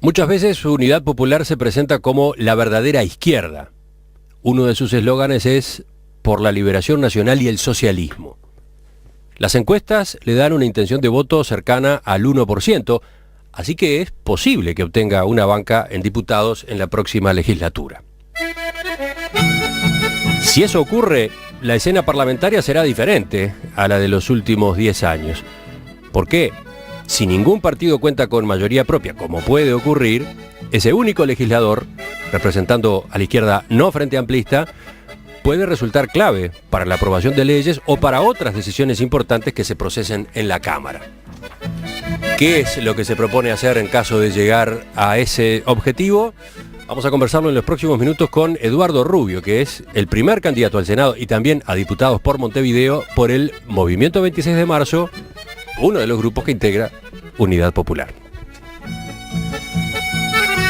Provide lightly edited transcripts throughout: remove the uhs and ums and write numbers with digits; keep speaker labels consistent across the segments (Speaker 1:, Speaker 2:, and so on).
Speaker 1: Muchas veces Unidad Popular se presenta como la verdadera izquierda. Uno de sus eslóganes es por la liberación nacional y el socialismo. Las encuestas le dan una intención de voto cercana al 1%, así que es posible que obtenga una banca en diputados en la próxima legislatura. Si eso ocurre, la escena parlamentaria será diferente a la de los últimos 10 años. ¿Por qué? Si ningún partido cuenta con mayoría propia, como puede ocurrir, ese único legislador, representando a la izquierda no frente amplista, puede resultar clave para la aprobación de leyes o para otras decisiones importantes que se procesen en la Cámara. ¿Qué es lo que se propone hacer en caso de llegar a ese objetivo? Vamos a conversarlo en los próximos minutos con Eduardo Rubio, que es el primer candidato al Senado y también a diputados por Montevideo por el Movimiento 26 de Marzo, uno de los grupos que integra Unidad Popular.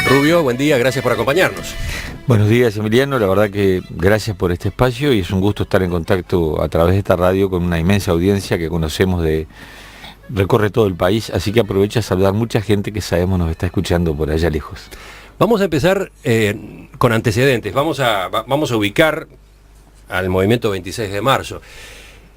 Speaker 1: Rubio, buen día, gracias por acompañarnos.
Speaker 2: Buenos días, Emiliano, la verdad que gracias por este espacio y es un gusto estar en contacto a través de esta radio con una inmensa audiencia que conocemos recorre todo el país, así que aprovecho a saludar mucha gente que sabemos nos está escuchando por allá lejos.
Speaker 1: Vamos a empezar con antecedentes, vamos a ubicar al Movimiento 26 de Marzo.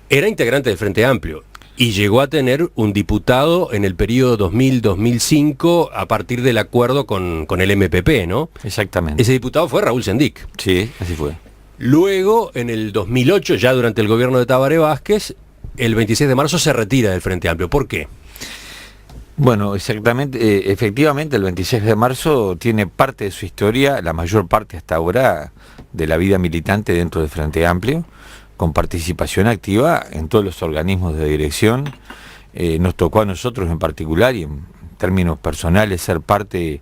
Speaker 1: Era integrante del Frente Amplio y llegó a tener un diputado en el periodo 2000-2005 a partir del acuerdo con el MPP, ¿no?
Speaker 2: Exactamente.
Speaker 1: Ese diputado fue Raúl Sendic.
Speaker 2: Sí, así fue.
Speaker 1: Luego, en el 2008, ya durante el gobierno de Tabaré Vázquez, el 26 de marzo se retira del Frente Amplio. ¿Por qué?
Speaker 2: Bueno, exactamente, efectivamente el 26 de marzo tiene parte de su historia, la mayor parte hasta ahora, de la vida militante dentro del Frente Amplio, con participación activa en todos los organismos de dirección. Nos tocó a nosotros en particular y en términos personales ser parte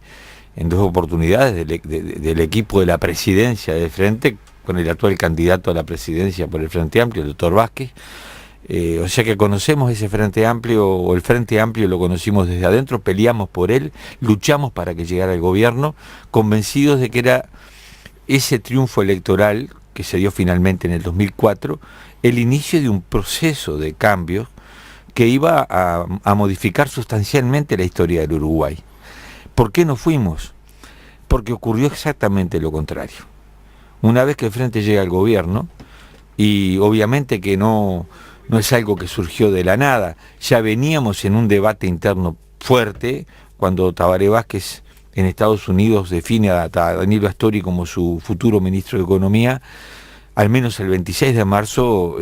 Speaker 2: en dos oportunidades del equipo de la presidencia del Frente, con el actual candidato a la presidencia por el Frente Amplio, el doctor Vázquez. O sea que conocemos ese Frente Amplio, o el Frente Amplio lo conocimos desde adentro, peleamos por él, luchamos para que llegara al gobierno, convencidos de que era ese triunfo electoral que se dio finalmente en el 2004, el inicio de un proceso de cambios que iba a modificar sustancialmente la historia del Uruguay. ¿Por qué no fuimos? Porque ocurrió exactamente lo contrario. Una vez que el Frente llega al gobierno, y obviamente que no es algo que surgió de la nada, ya veníamos en un debate interno fuerte, cuando Tabaré Vázquez en Estados Unidos define a Danilo Astori como su futuro ministro de Economía, al menos el 26 de marzo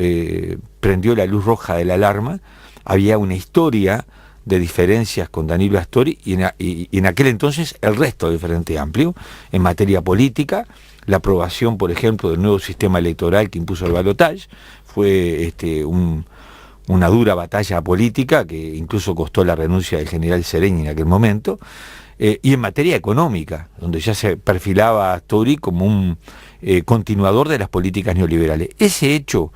Speaker 2: prendió la luz roja de la alarma. Había una historia de diferencias con Danilo Astori y en aquel entonces el resto del Frente Amplio en materia política. La aprobación, por ejemplo, del nuevo sistema electoral que impuso el balotaje fue una dura batalla política que incluso costó la renuncia del general Sereñi en aquel momento. Y en materia económica, donde ya se perfilaba a Astori como un continuador de las políticas neoliberales. Ese hecho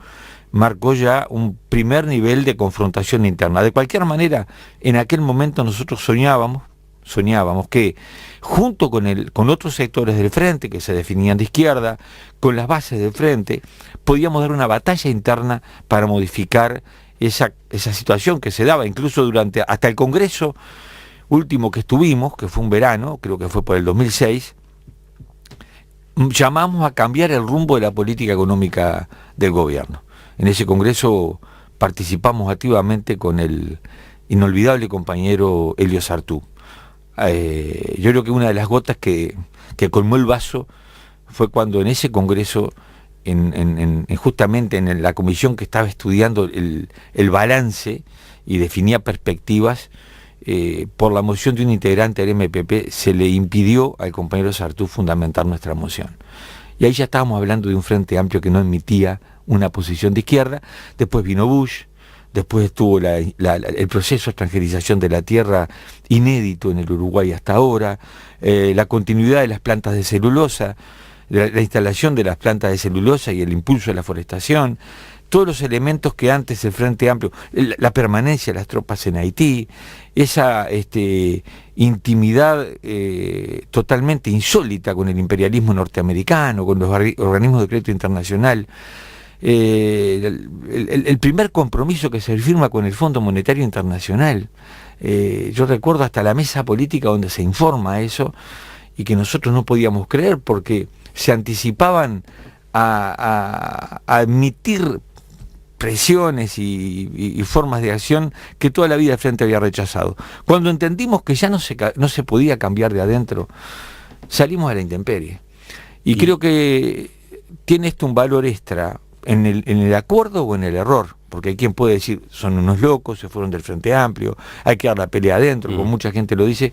Speaker 2: marcó ya un primer nivel de confrontación interna. De cualquier manera, en aquel momento nosotros soñábamos que junto con otros sectores del Frente que se definían de izquierda, con las bases del Frente, podíamos dar una batalla interna para modificar esa situación que se daba incluso hasta el Congreso último que estuvimos, que fue un verano, creo que fue por el 2006, llamamos a cambiar el rumbo de la política económica del gobierno. En ese Congreso participamos activamente con el inolvidable compañero Elio Sartú. Yo creo que una de las gotas que colmó el vaso fue cuando en ese Congreso, justamente en la comisión que estaba estudiando el balance y definía perspectivas, por la moción de un integrante del MPP se le impidió al compañero Sartú fundamentar nuestra moción. Y ahí ya estábamos hablando de un Frente Amplio que no admitía una posición de izquierda. Después vino Bush, después estuvo el proceso de extranjerización de la tierra inédito en el Uruguay hasta ahora, la continuidad de las plantas de celulosa, la instalación de las plantas de celulosa y el impulso de la forestación, todos los elementos que antes el Frente Amplio, la permanencia de las tropas en Haití, esa intimidad totalmente insólita con el imperialismo norteamericano, con los organismos de crédito internacional, el primer compromiso que se firma con el Fondo Monetario Internacional, Yo recuerdo hasta la mesa política donde se informa eso, y que nosotros no podíamos creer porque se anticipaban a admitir presiones y formas de acción que toda la vida el Frente había rechazado. Cuando entendimos que ya no se podía cambiar de adentro, salimos a la intemperie. Y creo que tiene esto un valor extra en el acuerdo o en el error, porque hay quien puede decir, son unos locos, se fueron del Frente Amplio, hay que dar la pelea adentro, como mucha gente lo dice,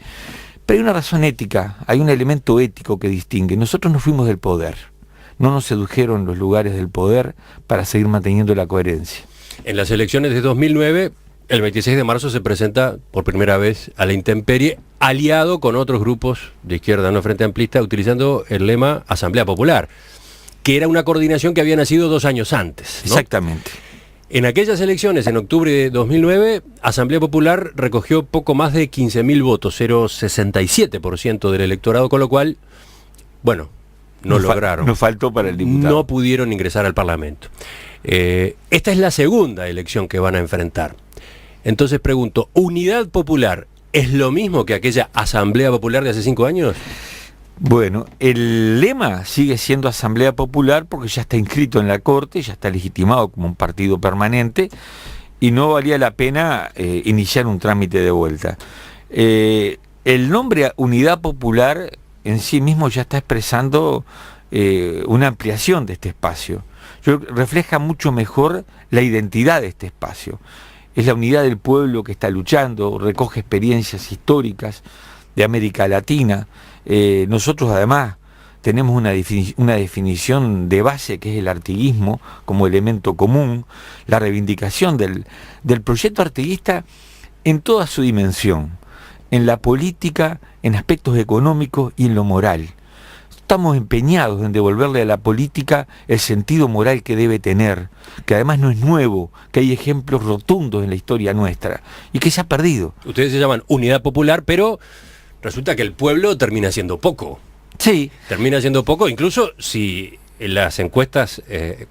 Speaker 2: pero hay una razón ética, hay un elemento ético que distingue. Nosotros nos fuimos del poder, no nos sedujeron los lugares del poder para seguir manteniendo la coherencia.
Speaker 1: En las elecciones de 2009, el 26 de marzo se presenta por primera vez a la intemperie, aliado con otros grupos de izquierda no frente amplista, utilizando el lema Asamblea Popular, que era una coordinación que había nacido 2 años antes, ¿no?
Speaker 2: Exactamente.
Speaker 1: En aquellas elecciones, en octubre de 2009, Asamblea Popular recogió poco más de 15.000 votos, 0,67% del electorado, con lo cual, bueno, no lograron.
Speaker 2: Nos faltó para el diputado.
Speaker 1: No pudieron ingresar al Parlamento. Esta es la segunda elección que van a enfrentar. Entonces pregunto, ¿Unidad Popular es lo mismo que aquella Asamblea Popular de hace 5 años?
Speaker 2: Bueno, el lema sigue siendo Asamblea Popular porque ya está inscrito en la Corte, ya está legitimado como un partido permanente y no valía la pena iniciar un trámite de vuelta. El nombre Unidad Popular en sí mismo ya está expresando una ampliación de este espacio. Refleja mucho mejor la identidad de este espacio. Es la unidad del pueblo que está luchando, recoge experiencias históricas de América Latina. Nosotros además tenemos una definición de base que es el artiguismo como elemento común, la reivindicación del proyecto artiguista en toda su dimensión, en la política, en aspectos económicos y en lo moral. Estamos empeñados en devolverle a la política el sentido moral que debe tener, que además no es nuevo, que hay ejemplos rotundos en la historia nuestra y que se ha perdido.
Speaker 1: Ustedes se llaman Unidad Popular, pero resulta que el pueblo termina siendo poco.
Speaker 2: Sí.
Speaker 1: Termina siendo poco, incluso si las encuestas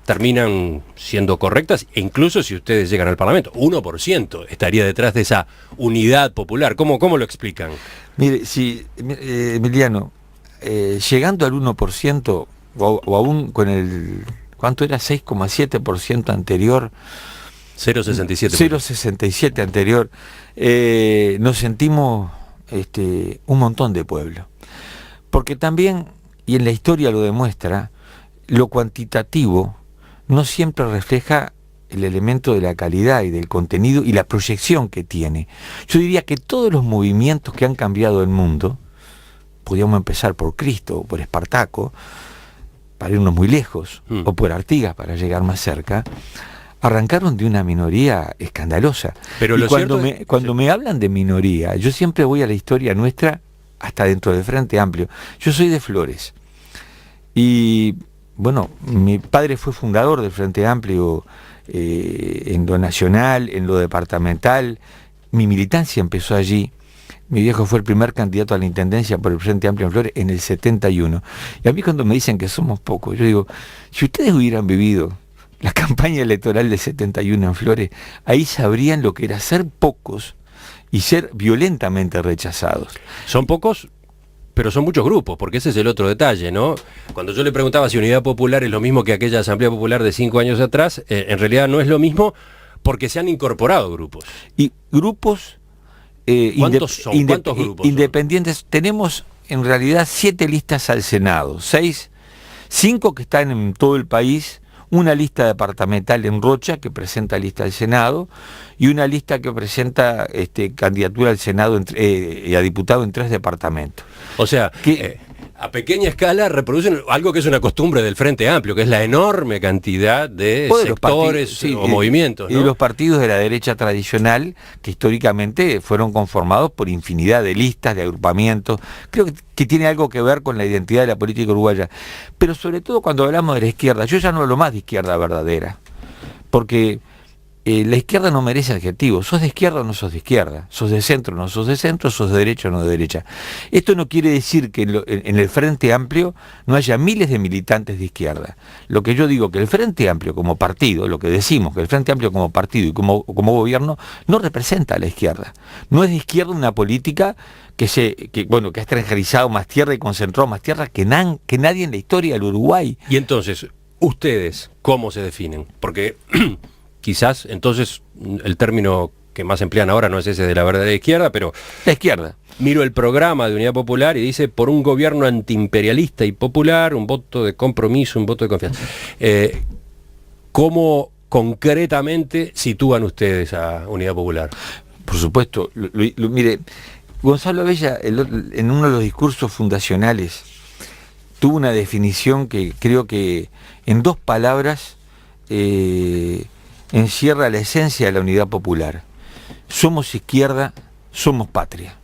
Speaker 1: terminan siendo correctas, e incluso si ustedes llegan al Parlamento. 1% estaría detrás de esa Unidad Popular. ¿Cómo lo explican?
Speaker 2: Mire, si, Emiliano, llegando al 1%, o aún con el, ¿cuánto era? 6,7% anterior.
Speaker 1: 0,67%.
Speaker 2: 0,67 anterior. Nos sentimos un montón de pueblo. Porque también, y en la historia lo demuestra, lo cuantitativo no siempre refleja el elemento de la calidad y del contenido y la proyección que tiene. Yo diría que todos los movimientos que han cambiado el mundo, podríamos empezar por Cristo o por Espartaco, para irnos muy lejos, o por Artigas para llegar más cerca, arrancaron de una minoría escandalosa.
Speaker 1: Pero
Speaker 2: y cuando me hablan de minoría, yo siempre voy a la historia nuestra, hasta dentro del Frente Amplio. Yo soy de Flores. Y bueno, mi padre fue fundador del Frente Amplio en lo nacional, en lo departamental. Mi militancia empezó allí. Mi viejo fue el primer candidato a la intendencia por el Frente Amplio en Flores en el 71. Y a mí cuando me dicen que somos pocos, yo digo, si ustedes hubieran vivido la campaña electoral del 71 en Flores, ahí sabrían lo que era ser pocos y ser violentamente rechazados.
Speaker 1: Son pocos, pero son muchos grupos, porque ese es el otro detalle, ¿no? Cuando yo le preguntaba si Unidad Popular es lo mismo que aquella Asamblea Popular de 5 años atrás, en realidad no es lo mismo porque se han incorporado grupos.
Speaker 2: Y grupos
Speaker 1: ¿Cuántos son? ¿Cuántos grupos
Speaker 2: independientes son? Tenemos en realidad 7 listas al Senado, 5 que están en todo el país, una lista departamental en Rocha que presenta lista al Senado y una lista que presenta candidatura al Senado y a diputado en 3 departamentos.
Speaker 1: O sea, a pequeña escala reproducen algo que es una costumbre del Frente Amplio, que es la enorme cantidad de sectores o movimientos, ¿no?
Speaker 2: Y los partidos de la derecha tradicional, que históricamente fueron conformados por infinidad de listas, de agrupamientos. Creo que tiene algo que ver con la identidad de la política uruguaya. Pero sobre todo cuando hablamos de la izquierda, yo ya no hablo más de izquierda verdadera, porque la izquierda no merece adjetivos. ¿Sos de izquierda o no sos de izquierda? ¿Sos de centro o no sos de centro? ¿Sos de derecha o no de derecha? Esto no quiere decir que en el Frente Amplio no haya miles de militantes de izquierda. Lo que yo digo que el Frente Amplio como partido, lo que decimos que el Frente Amplio como partido y como gobierno no representa a la izquierda. No es de izquierda una política que ha extranjerizado más tierra y concentró más tierra que nadie en la historia del Uruguay.
Speaker 1: Y entonces, ¿ustedes cómo se definen? Porque quizás entonces el término que más emplean ahora no es ese de la verdadera izquierda, pero
Speaker 2: la izquierda.
Speaker 1: Miro el programa de Unidad Popular y dice: por un gobierno antiimperialista y popular, un voto de compromiso, un voto de confianza. ¿Cómo concretamente sitúan ustedes a Unidad Popular?
Speaker 2: Por supuesto, mire, Gonzalo Abella en uno de los discursos fundacionales tuvo una definición que creo que en 2 palabras encierra la esencia de la Unidad Popular. Somos izquierda, somos patria.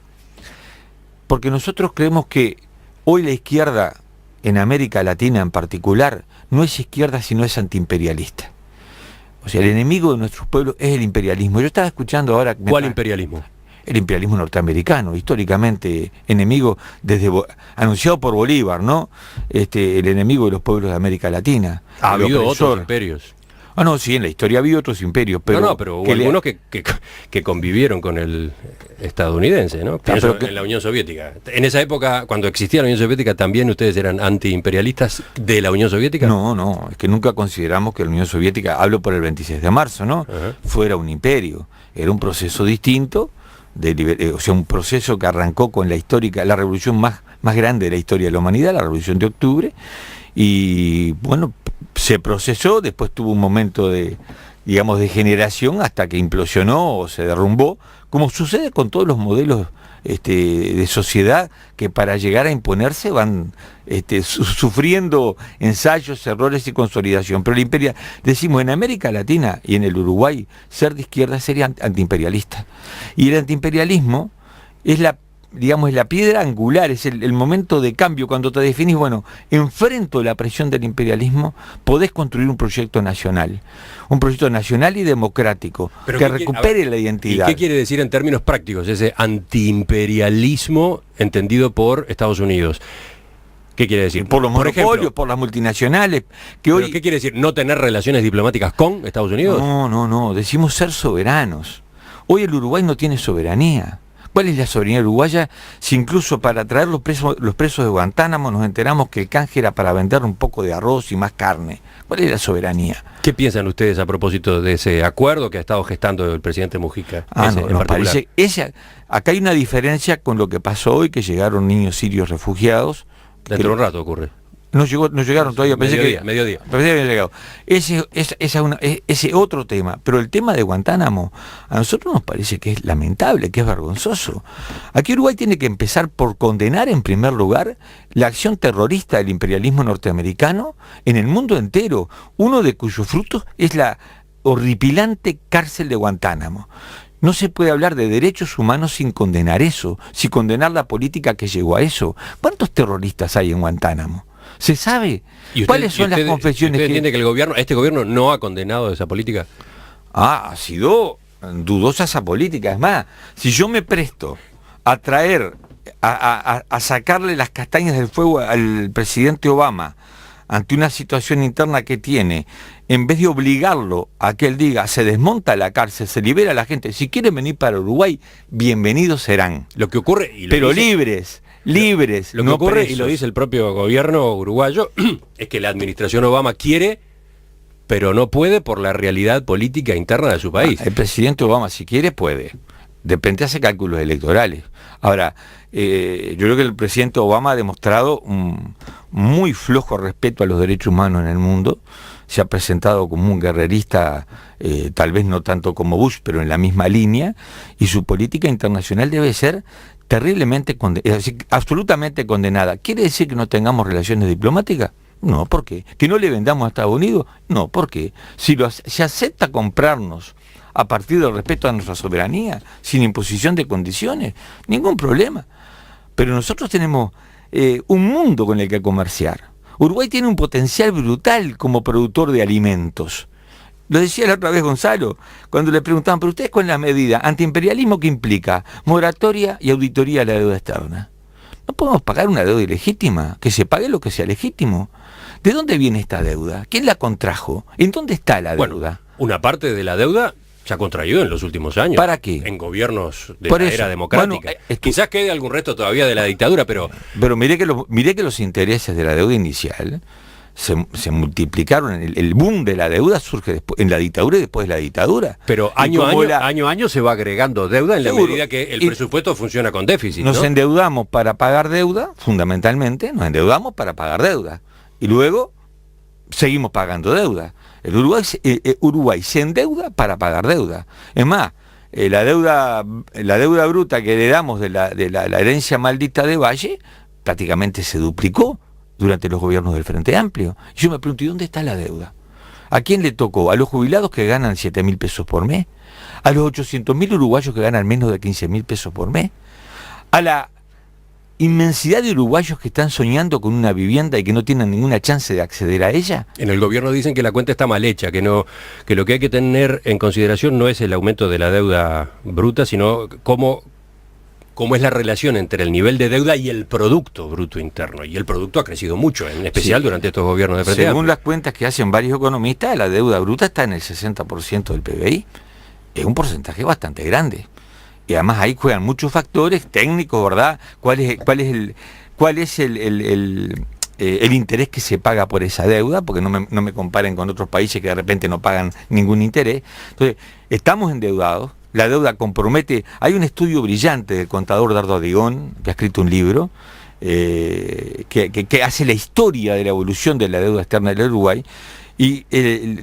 Speaker 2: Porque nosotros creemos que hoy la izquierda, en América Latina en particular, no es izquierda sino es antiimperialista. O sea, el enemigo de nuestros pueblos es el imperialismo. Yo estaba escuchando ahora...
Speaker 1: ¿Cuál imperialismo?
Speaker 2: El imperialismo norteamericano, históricamente enemigo, anunciado por Bolívar, ¿no? El enemigo de los pueblos de América Latina.
Speaker 1: Ha habido otros imperios.
Speaker 2: No, sí, en la historia había otros imperios, pero...
Speaker 1: pero hubo algunos que convivieron con el estadounidense, ¿no? Pienso en la Unión Soviética. En esa época, cuando existía la Unión Soviética, ¿también ustedes eran antiimperialistas de la Unión Soviética?
Speaker 2: No, es que nunca consideramos que la Unión Soviética, hablo por el 26 de marzo, ¿no? Fuera un imperio. Era un proceso distinto, o sea, un proceso que arrancó con la revolución más grande de la historia de la humanidad, la Revolución de Octubre, y bueno, se procesó, después tuvo un momento de generación hasta que implosionó o se derrumbó, como sucede con todos los modelos de sociedad que para llegar a imponerse van sufriendo ensayos, errores y consolidación. Pero decimos, en América Latina y en el Uruguay, ser de izquierda sería antiimperialista. Y el antiimperialismo es la piedra angular, es el momento de cambio, cuando te definís, bueno, enfrento la presión del imperialismo, podés construir un proyecto nacional y democrático, que recupere la identidad.
Speaker 1: ¿Y qué quiere decir en términos prácticos ese antiimperialismo entendido por Estados Unidos? ¿Qué quiere decir?
Speaker 2: Por los monopolios, por las multinacionales.
Speaker 1: ¿Pero qué quiere decir? ¿No tener relaciones diplomáticas con Estados Unidos?
Speaker 2: No, decimos ser soberanos. Hoy el Uruguay no tiene soberanía. ¿Cuál es la soberanía uruguaya? Si incluso para traer los presos de Guantánamo nos enteramos que el canje era para vender un poco de arroz y más carne. ¿Cuál es la soberanía?
Speaker 1: ¿Qué piensan ustedes a propósito de ese acuerdo que ha estado gestando el presidente Mujica?
Speaker 2: Acá hay una diferencia con lo que pasó hoy, que llegaron niños sirios refugiados.
Speaker 1: Dentro de un rato ocurre.
Speaker 2: No llegaron todavía,
Speaker 1: mediodía.
Speaker 2: Pensé que habían llegado. Ese otro tema, pero el tema de Guantánamo, a nosotros nos parece que es lamentable, que es vergonzoso. Aquí Uruguay tiene que empezar por condenar en primer lugar la acción terrorista del imperialismo norteamericano en el mundo entero, uno de cuyos frutos es la horripilante cárcel de Guantánamo. No se puede hablar de derechos humanos sin condenar eso, sin condenar la política que llegó a eso. ¿Cuántos terroristas hay en Guantánamo? ¿Se sabe? ¿Cuáles son las confesiones?
Speaker 1: ¿Usted entiende que este gobierno no ha condenado esa política?
Speaker 2: Ha sido dudosa esa política. Es más, si yo me presto a traer, a sacarle las castañas del fuego al presidente Obama ante una situación interna que tiene, en vez de obligarlo a que él diga, se desmonta la cárcel, se libera a la gente, si quieren venir para Uruguay, bienvenidos serán.
Speaker 1: Lo que ocurre,
Speaker 2: pero libres. Lo que
Speaker 1: ocurre,
Speaker 2: presos.
Speaker 1: y lo dice el propio gobierno uruguayo, es que la administración Obama quiere, pero no puede por la realidad política interna de su país.
Speaker 2: El presidente Obama, si quiere, puede. Depende, hace cálculos electorales. Ahora, yo creo que el presidente Obama ha demostrado un muy flojo respeto a los derechos humanos en el mundo. Se ha presentado como un guerrerista, tal vez no tanto como Bush, pero en la misma línea, y su política internacional debe ser terriblemente absolutamente condenada. ¿Quiere decir que no tengamos relaciones diplomáticas? No, ¿por qué? ¿Que no le vendamos a Estados Unidos? No, ¿por qué? Si se acepta comprarnos a partir del respeto a nuestra soberanía, sin imposición de condiciones, ningún problema. Pero nosotros tenemos un mundo con el que comerciar. Uruguay tiene un potencial brutal como productor de alimentos. Lo decía la otra vez Gonzalo, cuando le preguntaban, pero ustedes con la medida antiimperialismo, ¿qué implica? Moratoria y auditoría a la deuda externa. No podemos pagar una deuda ilegítima, que se pague lo que sea legítimo. ¿De dónde viene esta deuda? ¿Quién la contrajo? ¿En dónde está la deuda?
Speaker 1: Bueno, una parte de la deuda se ha contraído en los últimos años.
Speaker 2: ¿Para qué?
Speaker 1: En gobiernos de
Speaker 2: Por
Speaker 1: la
Speaker 2: eso,
Speaker 1: era democrática.
Speaker 2: bueno,
Speaker 1: Quizás quede algún resto todavía de la dictadura, pero...
Speaker 2: Pero mire que los intereses de la deuda inicial se multiplicaron. El boom de la deuda surge después, en la dictadura y después de la dictadura.
Speaker 1: Pero año a año se va agregando deuda en
Speaker 2: Seguro.
Speaker 1: la medida que el presupuesto funciona con déficit,
Speaker 2: Nos
Speaker 1: ¿no?
Speaker 2: endeudamos para pagar deuda, fundamentalmente, nos endeudamos para pagar deuda. Y luego seguimos pagando deuda. Uruguay se endeuda para pagar deuda. Es más, la deuda bruta que heredamos de la herencia maldita de Valle prácticamente se duplicó durante los gobiernos del Frente Amplio. Y yo me pregunto, ¿y dónde está la deuda? ¿A quién le tocó? ¿A los jubilados que ganan 7.000 pesos por mes? ¿A los 800.000 uruguayos que ganan menos de 15.000 pesos por mes? ¿A la inmensidad de uruguayos que están soñando con una vivienda y que no tienen ninguna chance de acceder a ella?
Speaker 1: En el gobierno dicen que la cuenta está mal hecha, que lo que hay que tener en consideración no es el aumento de la deuda bruta, sino cómo es la relación entre el nivel de deuda y el Producto Bruto Interno. Y el producto ha crecido mucho, en especial durante estos gobiernos de Frente
Speaker 2: Según
Speaker 1: Amplio.
Speaker 2: las cuentas que hacen varios economistas, la deuda bruta está en el 60% del PBI. Es un porcentaje bastante grande. Y además ahí juegan muchos factores técnicos, ¿verdad? ¿Cuál es el interés que se paga por esa deuda? Porque no me comparen con otros países que de repente no pagan ningún interés. Entonces, estamos endeudados. La deuda compromete. Hay un estudio brillante del contador Dardo Adigón, que ha escrito un libro, que hace la historia de la evolución de la deuda externa del Uruguay. Y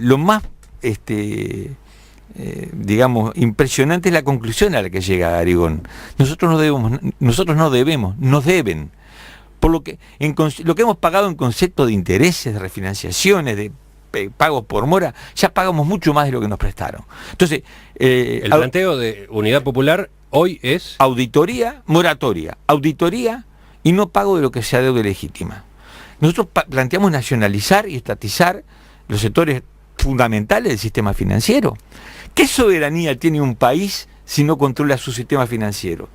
Speaker 2: lo más digamos, impresionante es la conclusión a la que llega Arigón. Nosotros no debemos, nos deben. Por lo que hemos pagado en concepto de intereses, de refinanciaciones, de pagos por mora, ya pagamos mucho más de lo que nos prestaron. Entonces,
Speaker 1: el planteo de Unidad Popular hoy es...
Speaker 2: moratoria, auditoría y no pago de lo que sea deuda legítima. Nosotros planteamos nacionalizar y estatizar los sectores fundamentales del sistema financiero. ¿Qué soberanía tiene un país si no controla su sistema financiero?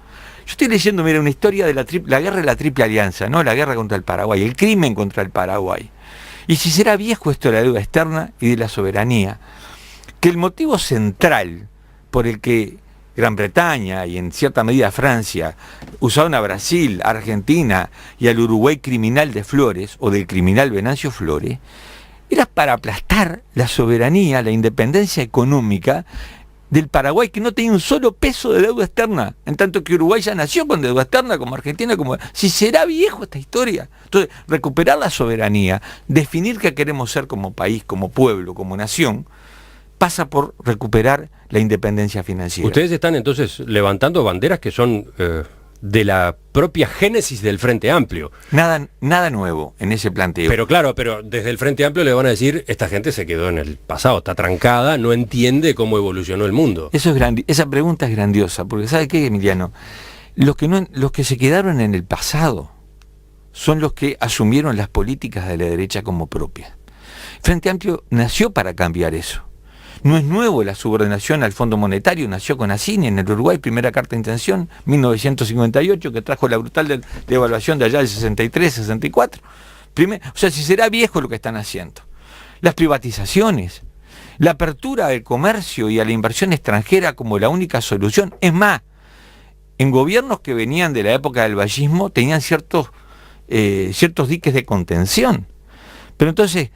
Speaker 2: Yo estoy leyendo, mira, una historia de la guerra de la Triple Alianza, ¿no? La guerra contra el Paraguay, el crimen contra el Paraguay. Y si será viejo esto de la deuda externa y de la soberanía, que el motivo central por el que Gran Bretaña y en cierta medida Francia usaron a Brasil, a Argentina y al Uruguay criminal de Flores, o del criminal Venancio Flores, era para aplastar la soberanía, la independencia económica del Paraguay, que no tenía un solo peso de deuda externa, en tanto que Uruguay ya nació con deuda externa, como Argentina, como... Si será viejo esta historia. Entonces, recuperar la soberanía, definir qué queremos ser como país, como pueblo, como nación, pasa por recuperar la independencia financiera.
Speaker 1: Ustedes están entonces levantando banderas que son... de la propia génesis del Frente Amplio.
Speaker 2: Nada nuevo en ese planteo.
Speaker 1: Pero claro, desde el Frente Amplio le van a decir, esta gente se quedó en el pasado, está trancada, no entiende cómo evolucionó el mundo.
Speaker 2: Esa pregunta es grandiosa, porque ¿sabe qué, Emiliano? Los que se quedaron en el pasado son los que asumieron las políticas de la derecha como propias. Frente Amplio nació para cambiar eso. No es nuevo la subordinación al Fondo Monetario, nació con Asini en el Uruguay, primera carta de intención, 1958, que trajo la brutal devaluación de allá del 63, 64. O sea, si será viejo lo que están haciendo. Las privatizaciones, la apertura del comercio y a la inversión extranjera como la única solución. Es más, en gobiernos que venían de la época del vallismo tenían ciertos diques de contención. Pero entonces...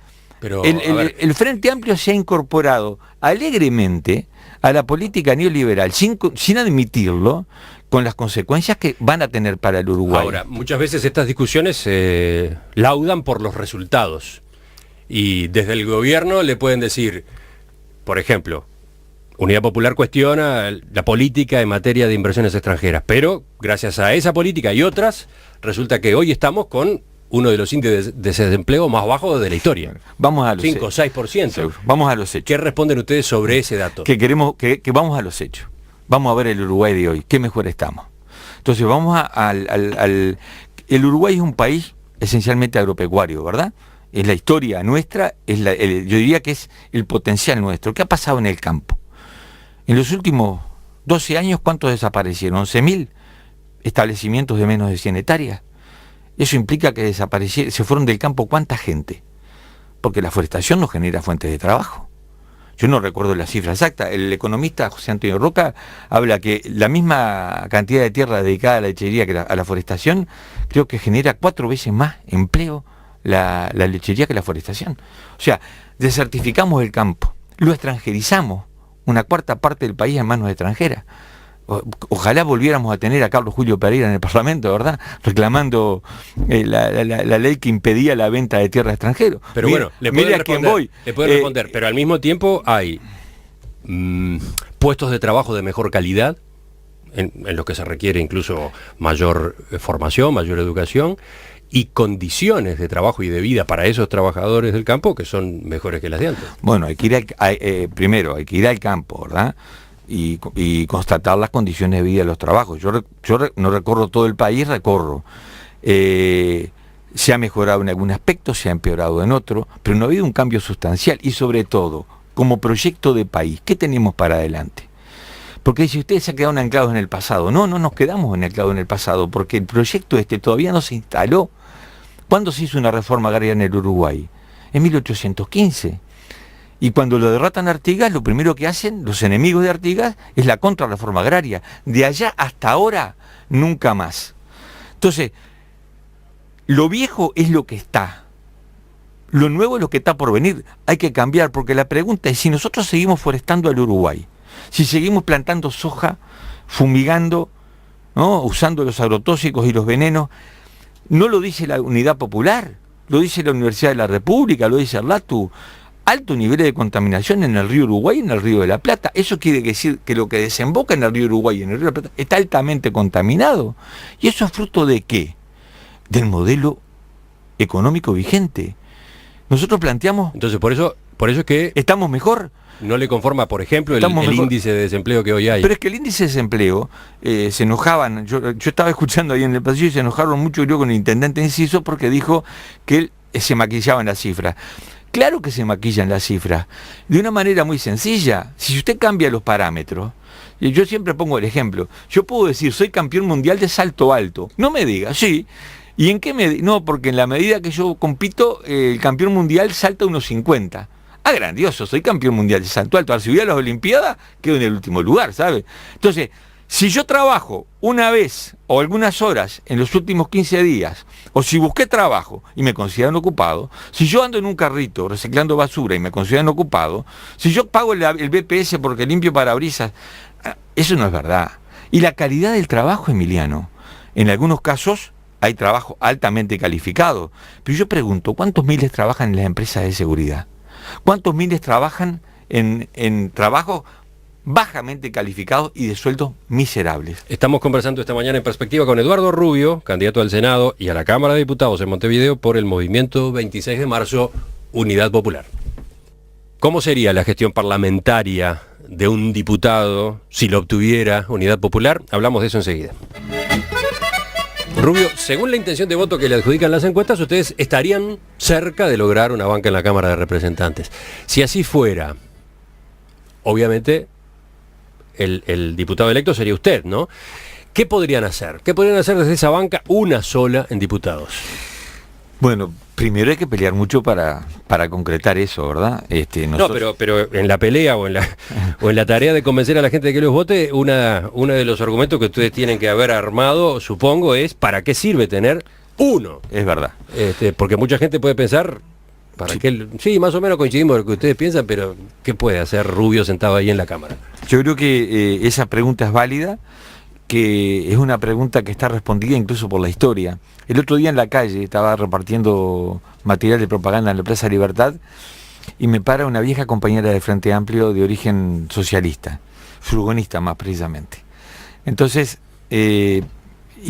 Speaker 2: El Frente Amplio se ha incorporado alegremente a la política neoliberal, sin admitirlo, con las consecuencias que van a tener para el Uruguay.
Speaker 1: Ahora, muchas veces estas discusiones se laudan por los resultados. Y desde el gobierno le pueden decir, por ejemplo, Unidad Popular cuestiona la política en materia de inversiones extranjeras, pero gracias a esa política y otras, resulta que hoy estamos con uno de los índices de desempleo más bajos de la historia.
Speaker 2: Vamos a los
Speaker 1: 5 o 6%.
Speaker 2: Seguro. Vamos a los hechos.
Speaker 1: ¿Qué responden ustedes sobre ese dato?
Speaker 2: Que vamos a los hechos. Vamos a ver el Uruguay de hoy. ¿Qué mejor estamos? Entonces vamos el Uruguay es un país esencialmente agropecuario, ¿verdad? es la historia nuestra, yo diría que es el potencial nuestro. ¿Qué ha pasado en el campo? En los últimos 12 años, ¿cuántos desaparecieron? 11.000 establecimientos de menos de 100 hectáreas. Eso implica que se fueron del campo ¿cuánta gente? Porque la forestación no genera fuentes de trabajo. Yo no recuerdo la cifra exacta. El economista José Antonio Roca habla que la misma cantidad de tierra dedicada a la lechería que a la forestación, creo que genera 4 veces más empleo la lechería que la forestación. O sea, desertificamos el campo, lo extranjerizamos, una cuarta parte del país en manos extranjeras. Ojalá volviéramos a tener a Carlos Julio Pereira en el Parlamento, ¿verdad? Reclamando la ley que impedía la venta de tierra a extranjeros.
Speaker 1: Pero
Speaker 2: mira,
Speaker 1: bueno, le puede responder, pero al mismo tiempo hay puestos de trabajo de mejor calidad, en los que se requiere incluso mayor formación, mayor educación, y condiciones de trabajo y de vida para esos trabajadores del campo que son mejores que las de antes.
Speaker 2: Bueno, primero hay que ir al campo, ¿verdad? Y constatar las condiciones de vida de los trabajos. Yo no recorro todo el país, recorro. Se ha mejorado en algún aspecto, se ha empeorado en otro, pero no ha habido un cambio sustancial. Y sobre todo, como proyecto de país, ¿qué tenemos para adelante? Porque si ustedes se quedaron anclados en el pasado, no nos quedamos anclados en el pasado, porque el proyecto todavía no se instaló. ¿Cuándo se hizo una reforma agraria en el Uruguay? En 1815. Y cuando lo derrotan a Artigas, lo primero que hacen los enemigos de Artigas es la contrarreforma agraria. De allá hasta ahora, nunca más. Entonces, lo viejo es lo que está. Lo nuevo es lo que está por venir. Hay que cambiar, porque la pregunta es si nosotros seguimos forestando al Uruguay, si seguimos plantando soja, fumigando, ¿no? Usando los agrotóxicos y los venenos. No lo dice la Unidad Popular, lo dice la Universidad de la República, lo dice Arlatu. Alto nivel de contaminación en el río Uruguay y en el río de la Plata. Eso quiere decir que lo que desemboca en el río Uruguay y en el río de la Plata está altamente contaminado. ¿Y eso es fruto de qué? Del modelo económico vigente. Nosotros planteamos...
Speaker 1: Entonces, por eso es que...
Speaker 2: ¿Estamos mejor?
Speaker 1: No le conforma, por ejemplo, el índice de desempleo que hoy hay.
Speaker 2: Pero es que el índice de desempleo, se enojaban, yo estaba escuchando ahí en el pasillo y se enojaron mucho, creo, con el intendente Enciso, porque dijo que él se maquillaba en las cifras. Claro que se maquillan las cifras, de una manera muy sencilla. Si usted cambia los parámetros, yo siempre pongo el ejemplo, yo puedo decir, soy campeón mundial de salto alto. No me diga, sí. ¿Y en qué medida? No, porque en la medida que yo compito, el campeón mundial salta unos 50. Ah, grandioso, soy campeón mundial de salto alto. Ahora, si voy a las Olimpiadas, quedo en el último lugar, ¿sabe? Entonces, si yo trabajo una vez o algunas horas en los últimos 15 días, o si busqué trabajo y me consideran ocupado, si yo ando en un carrito reciclando basura y me consideran ocupado, si yo pago el BPS porque limpio parabrisas, eso no es verdad. Y la calidad del trabajo, Emiliano, en algunos casos hay trabajo altamente calificado, pero yo pregunto, ¿cuántos miles trabajan en las empresas de seguridad? ¿Cuántos miles trabajan en trabajos bajamente calificados y de sueldos miserables?
Speaker 1: Estamos conversando esta mañana en Perspectiva con Eduardo Rubio, candidato al Senado y a la Cámara de Diputados en Montevideo por el Movimiento 26 de Marzo, Unidad Popular. ¿Cómo sería la gestión parlamentaria de un diputado si lo obtuviera Unidad Popular? Hablamos de eso enseguida. Rubio, según la intención de voto que le adjudican las encuestas, ustedes estarían cerca de lograr una banca en la Cámara de Representantes. Si así fuera, obviamente el diputado electo sería usted, ¿no? ¿Qué podrían hacer? ¿Qué podrían hacer desde esa banca, una sola en diputados?
Speaker 2: Bueno, primero hay que pelear mucho para concretar eso, ¿verdad?
Speaker 1: Nosotros... No, pero en la pelea o en la tarea de convencer a la gente de que los vote, uno de los argumentos que ustedes tienen que haber armado, supongo, es ¿para qué sirve tener uno?
Speaker 2: Es verdad.
Speaker 1: Porque mucha gente puede pensar, ¿para qué? Sí, más o menos coincidimos en lo que ustedes piensan, pero ¿qué puede hacer Rubio sentado ahí en la Cámara?
Speaker 2: Yo creo que esa pregunta es válida, que es una pregunta que está respondida incluso por la historia. El otro día en la calle estaba repartiendo material de propaganda en la Plaza Libertad y me para una vieja compañera del Frente Amplio de origen socialista, furgonista más precisamente. Entonces, y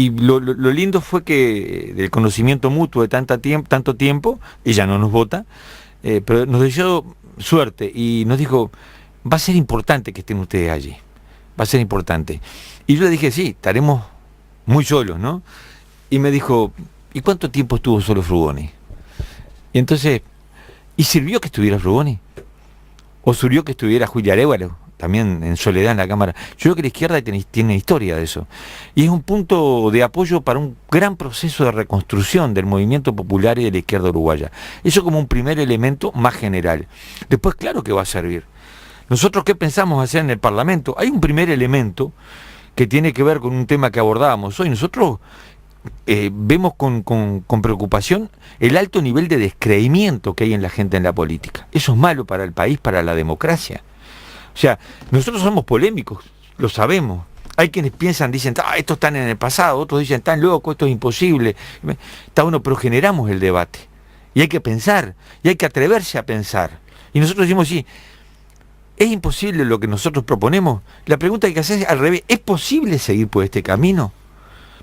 Speaker 2: lo lindo fue que del conocimiento mutuo de tanto tiempo, ella no nos vota, pero nos deseó suerte y nos dijo, va a ser importante que estén ustedes allí, va a ser importante. Y yo le dije, sí, estaremos muy solos, ¿no? Y me dijo, ¿y cuánto tiempo estuvo solo Frugoni? Y entonces, ¿y sirvió que estuviera Frugoni? ¿O sirvió que estuviera Julia Arévalo, también en soledad en la Cámara? Yo creo que la izquierda tiene historia de eso. Y es un punto de apoyo para un gran proceso de reconstrucción del movimiento popular y de la izquierda uruguaya. Eso como un primer elemento más general. Después, claro que va a servir. Nosotros, ¿qué pensamos hacer en el Parlamento? Hay un primer elemento que tiene que ver con un tema que abordábamos hoy. Nosotros vemos con preocupación el alto nivel de descreimiento que hay en la gente en la política. Eso es malo para el país, para la democracia. O sea, nosotros somos polémicos, lo sabemos. Hay quienes piensan, dicen, estos están en el pasado, otros dicen, están locos, esto es imposible. Está bueno, pero generamos el debate. Y hay que pensar, y hay que atreverse a pensar. Y nosotros decimos, sí, ¿es imposible lo que nosotros proponemos? La pregunta que hay que hacer es al revés, ¿es posible seguir por este camino?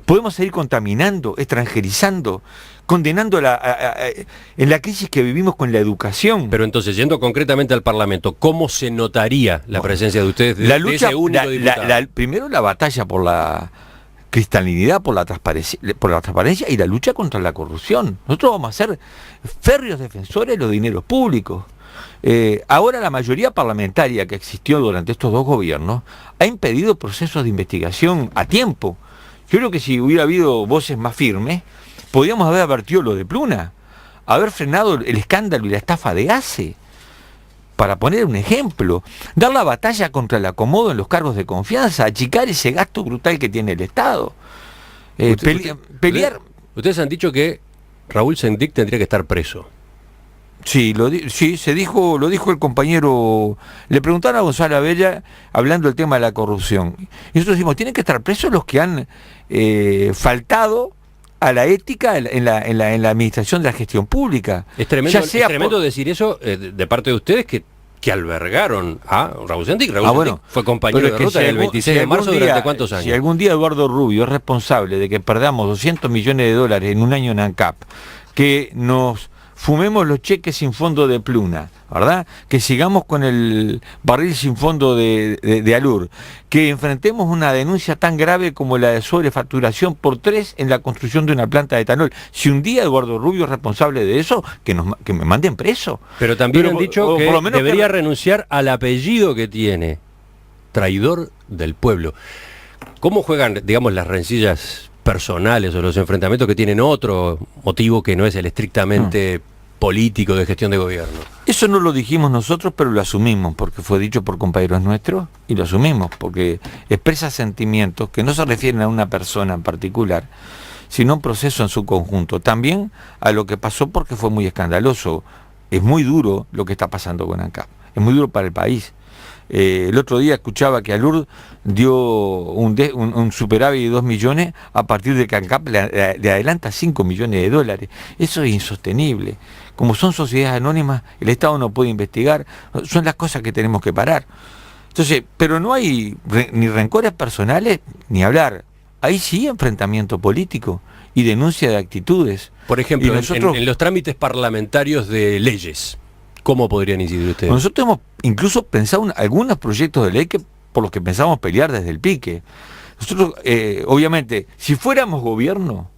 Speaker 2: ¿Podemos seguir contaminando, extranjerizando, condenando en la crisis que vivimos con la educación?
Speaker 1: Pero entonces, yendo concretamente al Parlamento, ¿cómo se notaría la presencia de ustedes de ese único diputado?
Speaker 2: Primero la batalla por la cristalinidad, por la transparencia y la lucha contra la corrupción. Nosotros vamos a ser férreos defensores de los dineros públicos. Ahora la mayoría parlamentaria que existió durante estos dos gobiernos ha impedido procesos de investigación a tiempo. Yo creo que si hubiera habido voces más firmes, podríamos haber advertido lo de Pluna, haber frenado el escándalo y la estafa de ACE, para poner un ejemplo, dar la batalla contra el acomodo en los cargos de confianza, achicar ese gasto brutal que tiene el Estado, pelear...
Speaker 1: Ustedes han dicho que Raúl Sendic tendría que estar preso.
Speaker 2: Sí, lo dijo el compañero. Le preguntaron a Gonzalo Abella hablando del tema de la corrupción. Y nosotros decimos, tienen que estar presos los que han faltado a la ética en la administración de la gestión pública.
Speaker 1: Es tremendo decir eso de parte de ustedes que albergaron a Raúl Sendic. Sendic fue compañero de ruta el 26 de marzo durante ¿cuántos años?
Speaker 2: Si algún día Eduardo Rubio es responsable de que perdamos 200 millones de dólares en un año en ANCAP, que nos fumemos los cheques sin fondo de Pluna, ¿verdad? Que sigamos con el barril sin fondo de Alur, que enfrentemos una denuncia tan grave como la de sobrefacturación por 3 en la construcción de una planta de etanol. Si un día Eduardo Rubio es responsable de eso, que me manden preso.
Speaker 1: Pero también han dicho que por lo menos debería renunciar al apellido que tiene, traidor del pueblo. ¿Cómo juegan, digamos, las rencillas personales o los enfrentamientos que tienen otro motivo que no es el estrictamente político de gestión de gobierno?
Speaker 2: Eso no lo dijimos nosotros, pero lo asumimos, porque fue dicho por compañeros nuestros, y lo asumimos, porque expresa sentimientos que no se refieren a una persona en particular, sino a un proceso en su conjunto. También a lo que pasó, porque fue muy escandaloso. Es muy duro lo que está pasando con ANCAP, es muy duro para el país. El otro día escuchaba que Alur dio un superávit de 2 millones a partir de que ANCAP le adelanta 5 millones de dólares. Eso es insostenible. Como son sociedades anónimas, el Estado no puede investigar. Son las cosas que tenemos que parar. Entonces, pero no hay ni rencores personales, ni hablar. Hay sí enfrentamiento político y denuncia de actitudes.
Speaker 1: Por ejemplo, en los trámites parlamentarios de leyes, ¿cómo podrían incidir ustedes?
Speaker 2: Nosotros hemos incluso pensado en algunos proyectos de ley por los que pensamos pelear desde el pique. Nosotros, obviamente, si fuéramos gobierno,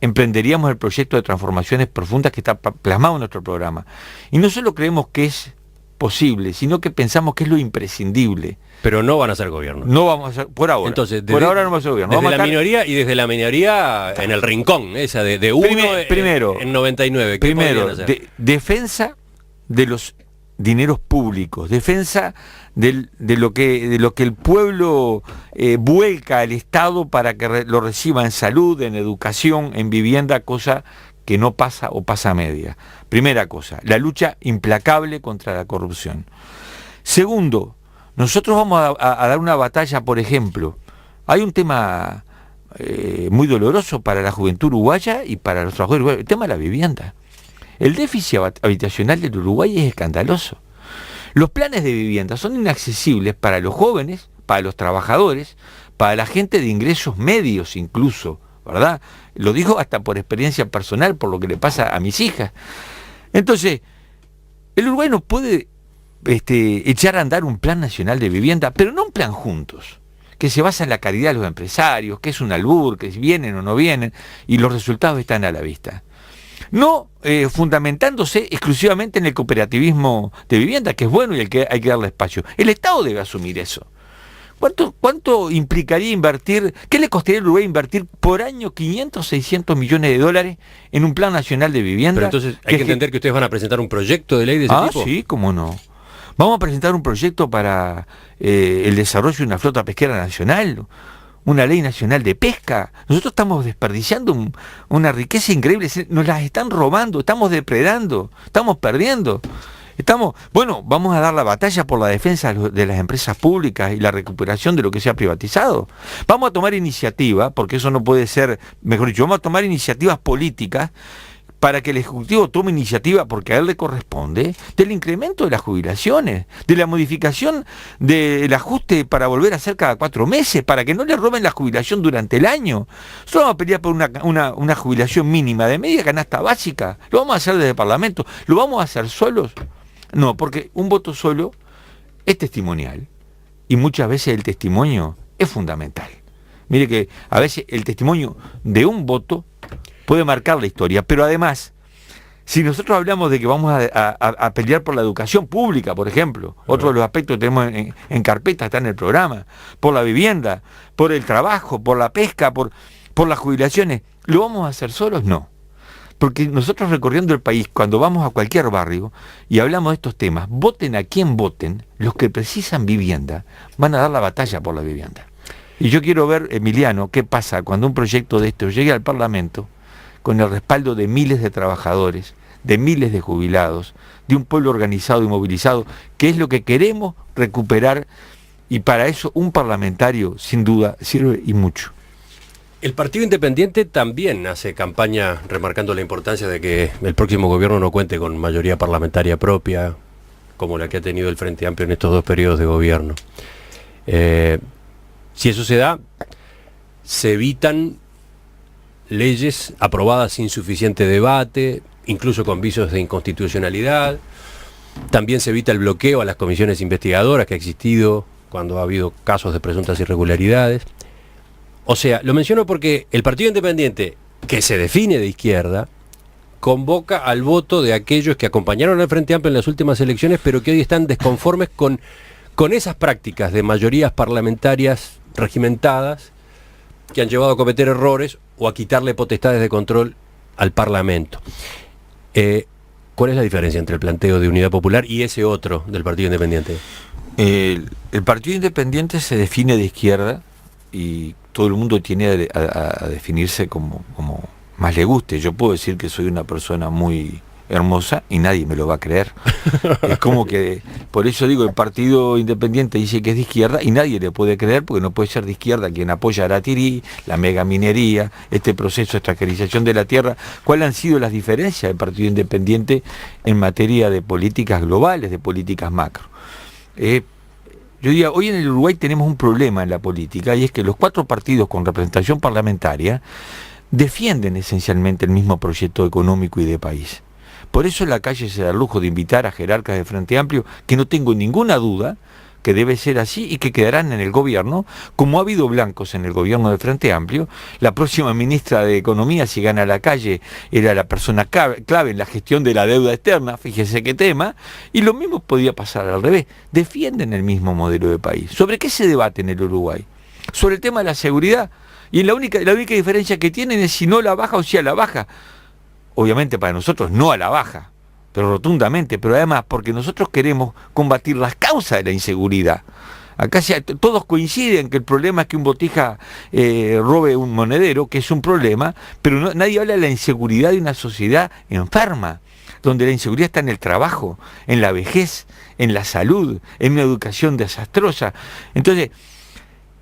Speaker 2: emprenderíamos el proyecto de transformaciones profundas que está plasmado en nuestro programa. Y no solo creemos que es posible, sino que pensamos que es lo imprescindible.
Speaker 1: Pero no van a ser gobierno.
Speaker 2: No vamos a ser, por ahora.
Speaker 1: Entonces,
Speaker 2: por ahora no vamos a ser gobierno.
Speaker 1: Desde la minoría y desde la minoría en el rincón, esa de uno
Speaker 2: primero,
Speaker 1: en 99.
Speaker 2: Primero, defensa de los dineros públicos, defensa de lo que el pueblo vuelca al Estado para que lo reciba en salud, en educación, en vivienda, cosa que no pasa o pasa a media. Primera cosa, la lucha implacable contra la corrupción. Segundo, nosotros vamos a dar una batalla, por ejemplo, hay un tema muy doloroso para la juventud uruguaya y para los trabajadores uruguayos, el tema de la vivienda. El déficit habitacional del Uruguay es escandaloso. Los planes de vivienda son inaccesibles para los jóvenes, para los trabajadores, para la gente de ingresos medios incluso, ¿verdad? Lo digo hasta por experiencia personal, por lo que le pasa a mis hijas. Entonces, el Uruguay no puede echar a andar un plan nacional de vivienda, pero no un plan juntos, que se basa en la caridad de los empresarios, que es un albur, que vienen o no vienen, y los resultados están a la vista. no fundamentándose exclusivamente en el cooperativismo de vivienda, que es bueno y al que hay que darle espacio. El Estado debe asumir eso. ¿Cuánto implicaría invertir, qué le costaría a Uruguay invertir por año 500, 600 millones de dólares en un plan nacional de vivienda?
Speaker 1: Pero entonces hay que entender que ustedes van a presentar un proyecto de ley de ese tipo.
Speaker 2: Sí, cómo no. Vamos a presentar un proyecto para el desarrollo de una flota pesquera nacional, una ley nacional de pesca. Nosotros estamos desperdiciando una riqueza increíble, nos las están robando, estamos depredando, estamos perdiendo. Vamos a dar la batalla por la defensa de las empresas públicas y la recuperación de lo que se ha privatizado. Vamos a tomar iniciativa, porque eso no puede ser, mejor dicho, vamos a tomar iniciativas políticas para que el Ejecutivo tome iniciativa, porque a él le corresponde, del incremento de las jubilaciones, de la modificación del ajuste para volver a hacer cada 4 meses, para que no le roben la jubilación durante el año. Nosotros vamos a pelear por una jubilación mínima de media canasta básica. Lo vamos a hacer desde el Parlamento. ¿Lo vamos a hacer solos? No, porque un voto solo es testimonial y muchas veces el testimonio es fundamental. Mire que a veces el testimonio de un voto puede marcar la historia, pero además, si nosotros hablamos de que vamos a pelear por la educación pública, por ejemplo, otro de los aspectos que tenemos en carpeta, está en el programa, por la vivienda, por el trabajo, por la pesca, por las jubilaciones, ¿lo vamos a hacer solos? No. Porque nosotros recorriendo el país, cuando vamos a cualquier barrio y hablamos de estos temas, voten a quien voten, los que precisan vivienda van a dar la batalla por la vivienda. Y yo quiero ver, Emiliano, qué pasa cuando un proyecto de estos llegue al Parlamento con el respaldo de miles de trabajadores, de miles de jubilados, de un pueblo organizado y movilizado, que es lo que queremos recuperar, y para eso un parlamentario sin duda sirve y mucho.
Speaker 1: El Partido Independiente también hace campaña remarcando la importancia de que el próximo gobierno no cuente con mayoría parlamentaria propia, como la que ha tenido el Frente Amplio en estos 2 periodos de gobierno. Si eso se da, se evitan leyes aprobadas sin suficiente debate, incluso con vicios de inconstitucionalidad. También se evita el bloqueo a las comisiones investigadoras que ha existido cuando ha habido casos de presuntas irregularidades. O sea, lo menciono porque el Partido Independiente, que se define de izquierda, convoca al voto de aquellos que acompañaron al Frente Amplio en las últimas elecciones, pero que hoy están desconformes con esas prácticas de mayorías parlamentarias regimentadas que han llevado a cometer errores o a quitarle potestades de control al Parlamento. ¿Cuál es la diferencia entre el planteo de Unidad Popular y ese otro del Partido Independiente?
Speaker 2: El Partido Independiente se define de izquierda y todo el mundo tiene a definirse como más le guste. Yo puedo decir que soy una persona muy hermosa y nadie me lo va a creer. Es como que, por eso digo, el Partido Independiente dice que es de izquierda y nadie le puede creer, porque no puede ser de izquierda quien apoya a Aratirí, la megaminería, este proceso de extranjerización de la tierra. ¿Cuáles han sido las diferencias del Partido Independiente en materia de políticas globales, de políticas macro? Yo diría, hoy en el Uruguay tenemos un problema en la política, y es que los 4 partidos con representación parlamentaria defienden esencialmente el mismo proyecto económico y de país. Por eso la calle se da el lujo de invitar a jerarcas de Frente Amplio, que no tengo ninguna duda que debe ser así y que quedarán en el gobierno, como ha habido blancos en el gobierno de Frente Amplio. La próxima ministra de Economía, si gana la calle, era la persona clave en la gestión de la deuda externa, fíjese qué tema, y lo mismo podía pasar al revés. Defienden el mismo modelo de país. ¿Sobre qué se debate en el Uruguay? Sobre el tema de la seguridad, y la única diferencia que tienen es si no la baja o si a la baja. Obviamente para nosotros no a la baja, pero rotundamente, pero además porque nosotros queremos combatir las causas de la inseguridad. Acá todos coinciden que el problema es que un botija robe un monedero, que es un problema, pero nadie habla de la inseguridad de una sociedad enferma, donde la inseguridad está en el trabajo, en la vejez, en la salud, en una educación desastrosa. Entonces,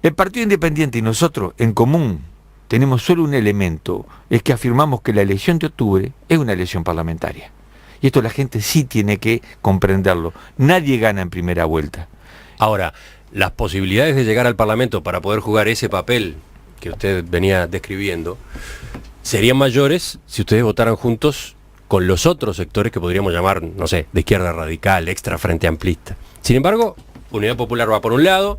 Speaker 2: el Partido Independiente y nosotros en común tenemos solo un elemento, es que afirmamos que la elección de octubre es una elección parlamentaria. Y esto la gente sí tiene que comprenderlo. Nadie gana en primera vuelta.
Speaker 1: Ahora, las posibilidades de llegar al Parlamento para poder jugar ese papel que usted venía describiendo serían mayores si ustedes votaran juntos con los otros sectores que podríamos llamar, no sé, de izquierda radical, extra frente amplista. Sin embargo, Unidad Popular va por un lado,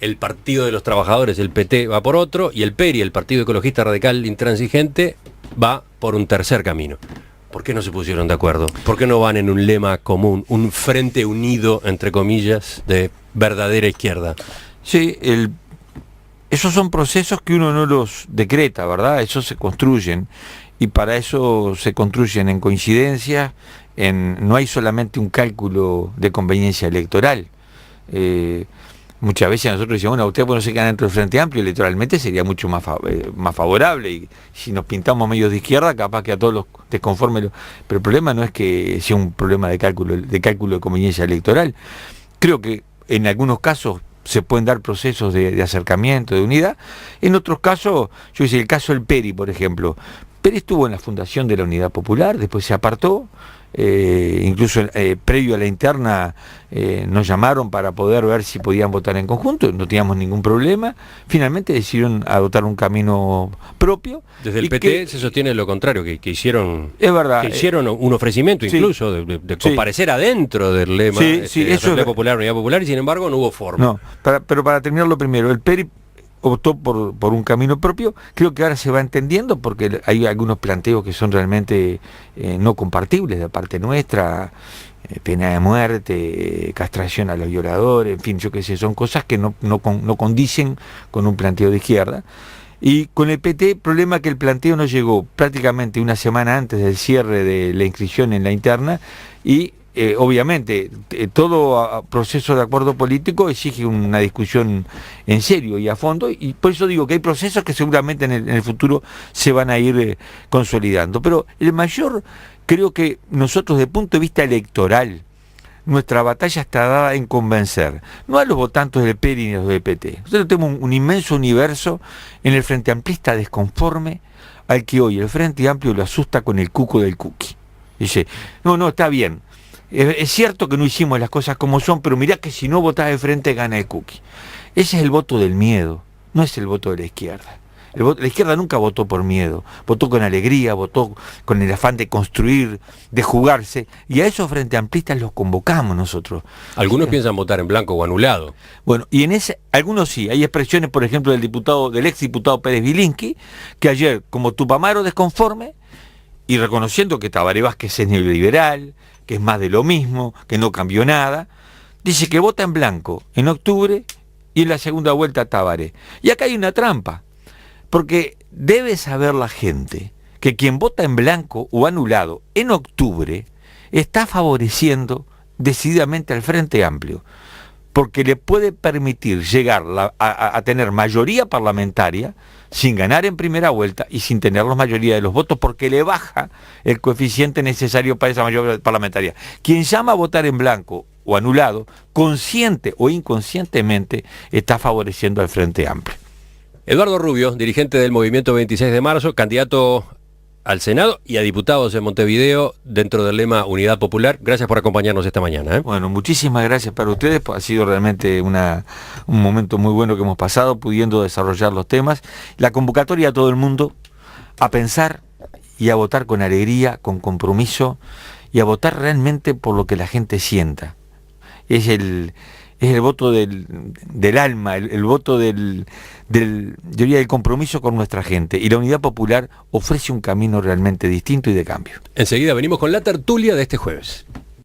Speaker 1: el Partido de los Trabajadores, el PT, va por otro, y el PERI, el Partido Ecologista Radical Intransigente, va por un tercer camino. ¿Por qué no se pusieron de acuerdo? ¿Por qué no van en un lema común, un frente unido, entre comillas, de verdadera izquierda?
Speaker 2: Sí, esos son procesos que uno no los decreta, ¿verdad? Esos se construyen, y para eso se construyen en coincidencia, no hay solamente un cálculo de conveniencia electoral. Muchas veces nosotros decimos, bueno, usted no se queda dentro del Frente Amplio, electoralmente sería mucho más favorable, y si nos pintamos medios de izquierda, capaz que a todos los desconformes. Pero el problema no es que sea un problema de cálculo de conveniencia electoral. Creo que en algunos casos se pueden dar procesos de acercamiento, de unidad. En otros casos, yo decía, el caso del Peri, por ejemplo. Peri estuvo en la fundación de la Unidad Popular, después se apartó. Incluso previo a la interna nos llamaron para poder ver si podían votar en conjunto, no teníamos ningún problema. Finalmente decidieron adoptar un camino propio.
Speaker 1: Desde el PT se sostiene lo contrario, que hicieron,
Speaker 2: es verdad,
Speaker 1: que hicieron un ofrecimiento incluso de comparecer adentro del lema
Speaker 2: eso
Speaker 1: es Popular, Unidad Popular, y sin embargo no hubo forma.
Speaker 2: No, pero para terminarlo primero, el PERI optó por un camino propio. Creo que ahora se va entendiendo, porque hay algunos planteos que son realmente no compartibles de parte nuestra, pena de muerte, castración a los violadores, en fin, yo qué sé, son cosas que no condicen con un planteo de izquierda. Y con el PT, el problema es que el planteo no llegó prácticamente una semana antes del cierre de la inscripción en la interna, y obviamente todo proceso de acuerdo político exige una discusión en serio y a fondo, y por eso digo que hay procesos que seguramente en el futuro se van a ir consolidando. Pero el mayor, creo que nosotros desde el punto de vista electoral, nuestra batalla está dada en convencer, no a los votantes del PERI ni a los del PT. Nosotros tenemos un inmenso universo en el Frente Amplista desconforme, al que hoy el Frente Amplio lo asusta con el cuco del cookie. Dice, no, está bien. Es cierto que no hicimos las cosas como son, pero mirá que si no votás de frente gana el cookie. Ese es el voto del miedo, no es el voto de la izquierda. La izquierda nunca votó por miedo, votó con alegría, votó con el afán de construir, de jugarse, y a esos frente amplistas los convocamos nosotros.
Speaker 1: Algunos piensan votar en blanco o anulado.
Speaker 2: Bueno, y en algunos sí, hay expresiones, por ejemplo, del exdiputado Pérez Vilinski, que ayer, como Tupamaro desconforme, y reconociendo que Tabaré Vázquez es neoliberal, que es más de lo mismo, que no cambió nada, dice que vota en blanco en octubre y en la segunda vuelta Tabaré. Y acá hay una trampa, porque debe saber la gente que quien vota en blanco o anulado en octubre está favoreciendo decididamente al Frente Amplio, porque le puede permitir llegar a tener mayoría parlamentaria sin ganar en primera vuelta y sin tener la mayoría de los votos, porque le baja el coeficiente necesario para esa mayoría parlamentaria. Quien llama a votar en blanco o anulado, consciente o inconscientemente, está favoreciendo al Frente Amplio.
Speaker 1: Eduardo Rubio, dirigente del Movimiento 26 de Marzo, candidato al Senado y a diputados en Montevideo dentro del lema Unidad Popular. Gracias por acompañarnos esta mañana.
Speaker 2: Bueno, muchísimas gracias para ustedes, ha sido realmente un momento muy bueno que hemos pasado pudiendo desarrollar los temas. La convocatoria a todo el mundo a pensar y a votar con alegría, con compromiso, y a votar realmente por lo que la gente sienta. Es el voto del alma, el voto yo diría, del compromiso con nuestra gente. Y la Unidad Popular ofrece un camino realmente distinto y de cambio.
Speaker 1: Enseguida venimos con la tertulia de este jueves.